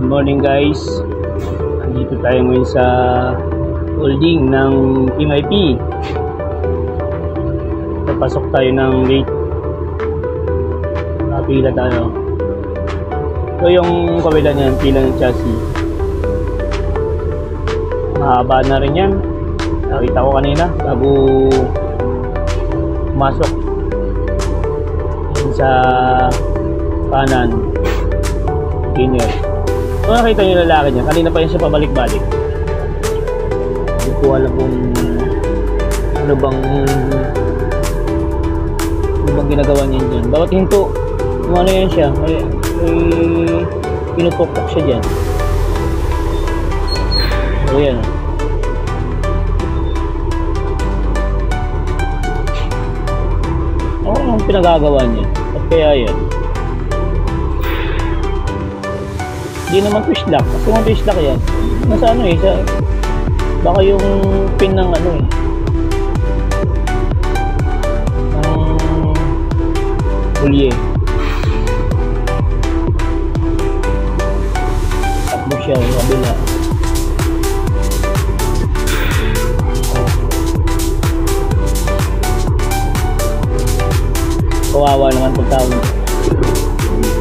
Good morning guys. Nandito tayo ngayon sa holding ng MIP. Papasok tayo ng gate. Napila tayo. So yung kabila niyan, pila ng chassis. Mahaba na rin yan. Nakita ko kanina bago pumasok sa kanan. Inner. Kung nakita nyo yung lalaki niya, kanina pa yun siya pabalik-balik. Hindi ko alam kung ano bang ginagawa niya dyan. Bawat hinto, kung ano yan siya, may pinupukpok siya dyan. So yan. Ano ang pinagagawa niya? At kaya yan? Hindi naman twist lock. Kasi kung twist lock yan, nasa ano eh, baka yung pin ng ano eh, ng pulye. Takbo siya yung kabila. Kawawa naman pagtawag.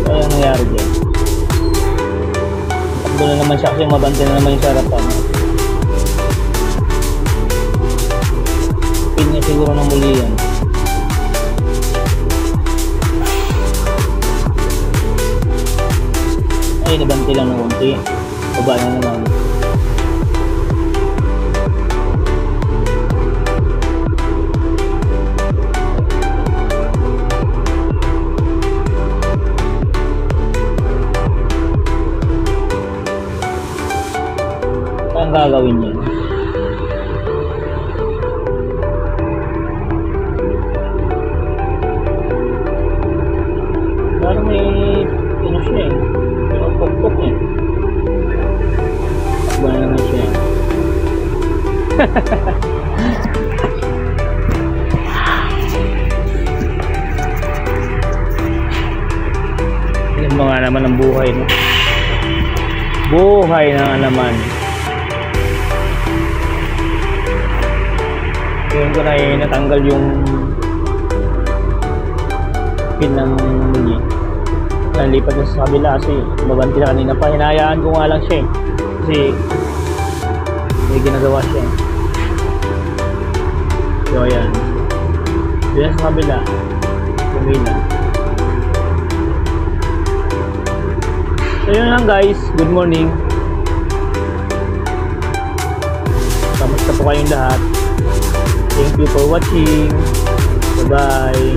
Kaya nangyari dyan. Doon na naman siya kasi mabante na naman yung sarapan. Pin niya siguro ng muli yan. Ay, nabante lang ng konti. Baba na naman. Ang gagawin niya? Parang may ano siya eh, may pok-pok eh. Takbo na naman siya. Yan mga naman ang buhay, no? Buhay na naman. Ngayon ko na natanggal yung pin ng muli. Nalipat na sa kabila kasi mabanti na kanina pa. Hinayaan ko nga lang siya eh. Kasi may ginagawa siya. So ayan. Diyan sa kabila. Kumila. So yun lang guys. Good morning. Kamusta po kayong lahat? Thank you for watching. Bye-bye.